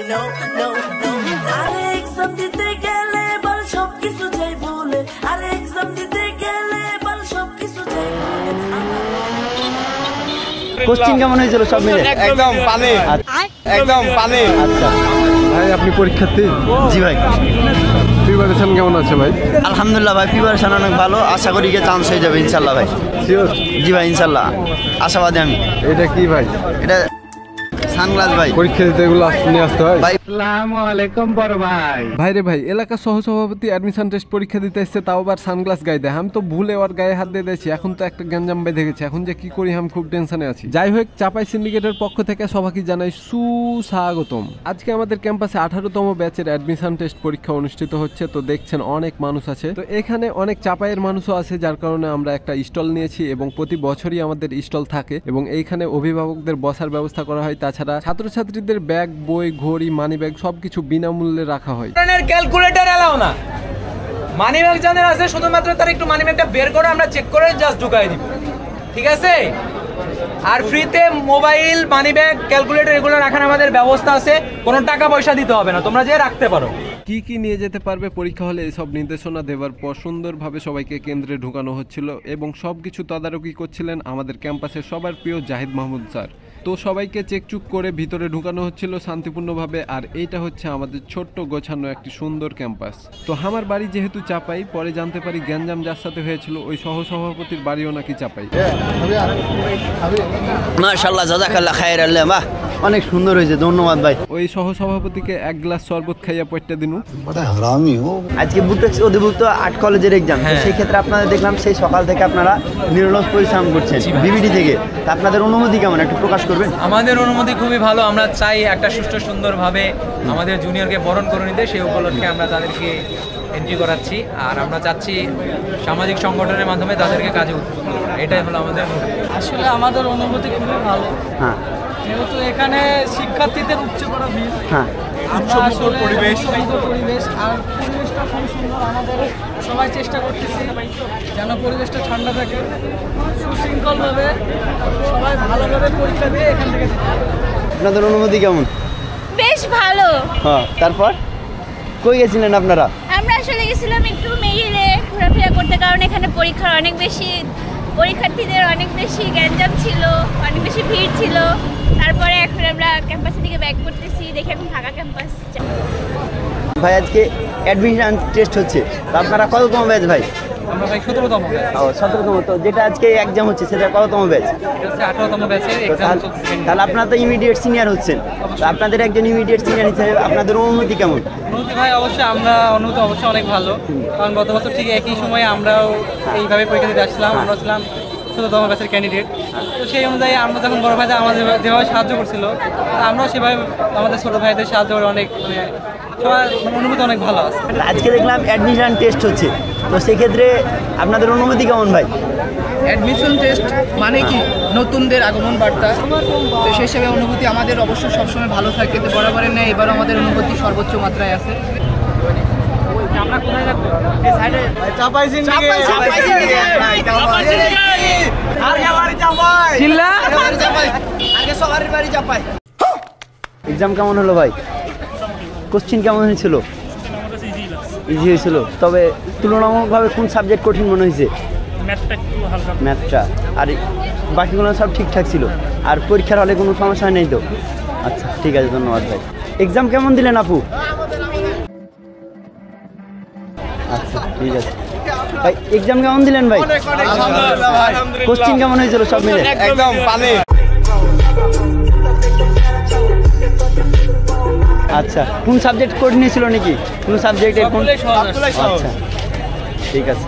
আরে এক্সাম দিতে গেলে বল সবকিছু চাই ভুলে, আরে এক্সাম দিতে গেলে বল সবকিছু চাই ভুলে। কোশ্চেন কেমন হয়েছিল সব মিলে? একদম পানি, একদম পানি। আচ্ছা ভাই আপনি পরীক্ষার্থী? জি ভাই। প্রিপারেশন কেমন আছে ভাই? আলহামদুলিল্লাহ ভাই, প্রিপারেশন অনেক ভালো, আশা করি চান্স হয়ে যাবে ইনশাল্লাহ ভাই। শিওর? জি ভাই ইনশাল্লাহ আশাবাদী আমি। এটা কি ভাই? এটা সানগ্লাস ভাই। পরীক্ষা দিতে এগুলো নিয়ে আসতে হয় ভাই। আসসালামু আলাইকুম বড় ভাই। ভাই রে ভাই, এলাকা সহসভাপতি অ্যাডমিশন টেস্ট পরীক্ষা দিতে এসেছে, তাও আবার সানগ্লাস গায়ে দেয়। আমি তো ভুলে ওর গায়ে হাত দিয়ে দিয়েছি, এখন তো একটা গ্যাঞ্জাম বেঁধে গেছে। এখন যে কি করি আমি খুব টেনশনে আছি। যাই হোক, চাপাই সিন্ডিকেটের পক্ষ থেকে সবাইকে জানাই সুস্বাগতম। আজকে আমাদের ক্যাম্পাসে 18তম ব্যাচের অ্যাডমিশন টেস্ট পরীক্ষা অনুষ্ঠিত হচ্ছে। তো দেখছেন অনেক মানুষ আছে, তো এখানে অনেক চাপাইয়ের মানুষও আছে, যার কারণে আমরা একটা স্টল নিয়েছি এবং প্রতি বছরই আমাদের স্টল থাকে এবং এইখানে অভিভাবকদের বসার ব্যবস্থা করা হয়। তাছাড়া ছাত্রছাত্রীদের ব্যাগ, বই, ঘড়ি, মানি ব্যাগ সবকিছু বিনামূল্যে রাখা হয়। ক্যালকুলেটর এলাও না, মানি ব্যাগ যাদের আছে শুধুমাত্র তার একটু মানি ব্যাগটা বের করে আমরা চেক করে জাস্ট ঢুকাই দিব, ঠিক আছে? আর ফ্রিতে মোবাইল, মানি ব্যাগ, ক্যালকুলেটর এগুলো রাখার আমাদের ব্যবস্থা আছে, কোনো টাকা পয়সা দিতে হবে না, তোমরা যে রাখতে পারো। কি কি নিয়ে যেতে পারবে পরীক্ষা হলে এসব নির্দেশনা দেওয়ার পর সুন্দরভাবে সবাইকে কেন্দ্রে ঢুকানো হচ্ছিল এবং সবকিছু তদারকি করছিলেন আমাদের ক্যাম্পাসের সবার প্রিয় জাহিদ মাহমুদ স্যার। তো সবাইকে চেকচুক করে ভিতরে ঢুকানো হচ্ছিল শান্তিপূর্ণভাবে। আর এইটা হচ্ছে আমাদের ছোট্ট গোছানো একটি সুন্দর ক্যাম্পাস। তো আমার বাড়ি যেহেতু চাপাই, পরে জানতে পারি গ্যাঞ্জাম যার সাথে হয়েছিল ওই সহসভাপতির বাড়িও নাকি চাপাই। মাশাআল্লাহ, জাযাকাল্লাহ খাইরাল্লাহ, বাহ অনেক সুন্দর হয়েছে, ধন্যবাদ ভাই। ওই সহসভাপতিকে এক গ্লাস শরবত খাইয়া পয়টা দিনু। আজকে বুটেক্স অধিভুক্ত 8 কলেজের এক্সাম, সেই ক্ষেত্রে আপনাদের দেখলাম সেই সকাল থেকে আপনারা নিরলস পরিশ্রম করছেন বিবিডি থেকে। তা আপনাদের অনুমতি কেমন একটু প্রকাশ করবেন? আমাদের অনুমতি খুবই ভালো, আমরা চাই একটা সুষ্ঠু সুন্দরভাবে আমাদের জুনিয়রকে বরণ করে নিতে, সেই উপলক্ষে আমরা তাদেরকে এন্ট্রি করাচ্ছি। আর আমরা চাচ্ছি সামাজিক সংগঠনের মাধ্যমে তাদেরকে কাজে উদ্বুদ্ধ করা, এটাই হলো আমাদের। আসলে আমাদের অনুভূতি খুবই ভালো, হ্যাঁ, যেহেতু এখানে শিক্ষার্থীদের উচ্চ করা ভিড়, হ্যাঁ, পরিবেশ আর পরিবেশটা খুবই সুন্দর। আমাদের সবাই চেষ্টা করতেছি যেন পরিবেশটা ঠান্ডা থাকে, সুশৃঙ্খলভাবে সবাই ভালোভাবে পরীক্ষা দিয়ে এখান থেকে। আপনাদের অনুমতি কেমন? বেশ ভালো। হ্যাঁ, তারপর কই গেছিলেন আপনারা? আমরা আসলে গেছিলাম একটু মেরিলে ঘোরাফেরা করতে, কারণ এখানে পরীক্ষার্থীদের অনেক বেশি গ্যাঞ্জাম ছিল, অনেক বেশি ভিড় ছিল। তারপরে এখন আমরা ক্যাম্পাসের দিকে ব্যাক করতেছি, দেখি এখন ফাঁকা ক্যাম্পাস। ভাই আজকে অ্যাডমিশন টেস্ট হচ্ছে, তো আপনারা কততম ব্যাচ ভাই? আমরা ভাই 17তম। ও 17তম। তো যেটা আজকে এক্সাম হচ্ছে সেটা কততম ব্যাচ? এটা হচ্ছে 18তম ব্যাচের এক্সাম চলছে। তাহলে আপনারা তো ইমিডিয়েট সিনিয়র হচ্ছেন, তো আপনাদের একজন ইমিডিয়েট সিনিয়র হিসেবে আপনাদের অনুমতি কেমন? অনুমতি ভাই অবশ্যই অনুমতি অবশ্যই অনেক ভালো, কারণ গত বছর ঠিক একই সময়ে আমরাও এইভাবে পরীক্ষা দিতে আসছিলাম। আমরা ছিলাম 17তম ব্যাচের ক্যান্ডিডেট, তো সেই অনুযায়ী আমরা যখন বড় ভাইদের আমাদের যেভাবে সাহায্য করছিল, আমরাও সেভাবে আমাদের ছোটো ভাইদের সাহায্্য করে অনেক সবার অনুমতি অনেক ভালো আছে। আজকে দেখলাম অ্যাডমিশন টেস্ট হচ্ছে, তো সেক্ষেত্রে আপনাদের অনুমতি কেমন ভাই? অ্যাডমিশন টেস্ট মানে কি নতুনদের আগমন বার্তা, তো সেই হিসেবে অনুভূতি আমাদের অবশ্যই সবসময় ভালো থাকে। তো বরাবরের নেই, এবারও আমাদের অনুভূতি সর্বোচ্চ মাত্রায় আছে। আমরা কোথায় রাখবো? এক্সাম কেমন হলো ভাই? কোশ্চেন কেমন হয়েছিল? ইজি হয়েছিল, তবে তুলনামূলকভাবে কোন সাবজেক্ট কঠিন মনে হয়েছে? ম্যাথটা। আর বাকিগুলো সব ঠিকঠাক ছিল, আর পরীক্ষার হলে কোনো সমস্যা নেই তো? আচ্ছা ঠিক আছে, ধন্যবাদ ভাই। এক্সাম কেমন দিলেন আপু? আচ্ছা ঠিক আছে ভাই। এক্সাম কেমন দিলেন ভাই? কোশ্চেন কেমন হয়েছিল সব মিলে? একদম পানি। আচ্ছা, কোন সাবজেক্ট কঠিন ছিল নাকি? কোন সাবজেক্টের কোন? আচ্ছা ঠিক আছে।